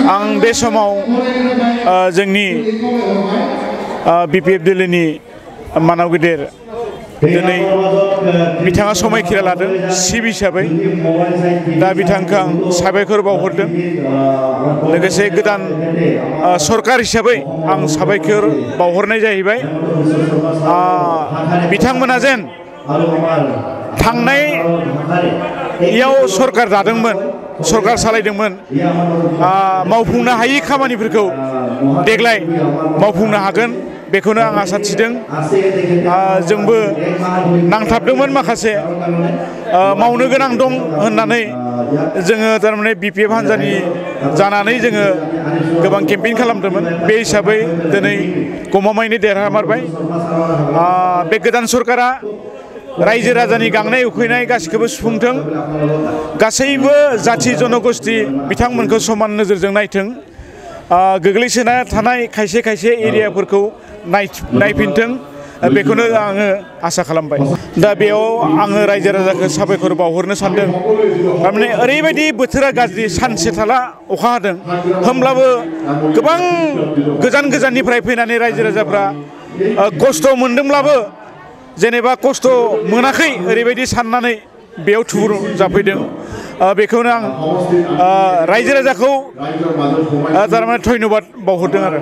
आं बे समाव जोंनि BPF दोलोनि मानाव गेदेर दिनै बिथाङा समायखिरा लादों सिब हिसाबै दा बिथांखौ आं साबायखर बावहरदों लोगोसे गोदान सरकार हिसाबै आं साबायखर बावहरनाय जाहैबाय बिथांमोना जेन थांनायाव सरकार दादोंमोन सरकार सालायदोंमोन मावफुंनो हायि खामानिफोरखौ देग्लाय मावफुंनो हागोन बेखौनो आं आसा थिदों जोंबो नांथाबदोंमोन माखासे मावनो गोनां दं होननानै जोङो थारमाने BPF हान्जानि जानानै जोङो गोबां केम्पेइन खालामदोंमोन बे हिसाबै दिनै गमामायैनो देरहामारबाय बे गोदान सरकारा रायजो राजानि गांनाय उखैनाय गासिखौबो सुफुंथों गासैबो जाथि जनगोष्ठी बिथांमोनखौ समान नोजोरजों नायथों गोग्लैसोना थानाय खायसे खायसे एरियाफोरखौ नायफिनथों बेखौनो आङो आसा खालामबाय दा बेयाव आङो रायजो राजाखौ साबायखर बावहरनो सानदों थारमाने ओरैबायदि बोथोरा गाज्रि सानसे थाला अखा हादों होमब्लाबो गोबां गोजान गोजाननिफ्राय फैनानै रायजो राजाफ्रा खस्थ' मोनदोंब्लाबो जेनेबा खस्थ' मोनाखै ओरैबायदि साननानै बेयाव थुबुर जाफैदों बेखौनो आं रायजो राजाखौ थारमाने धन्यबाद बावहरदों आरो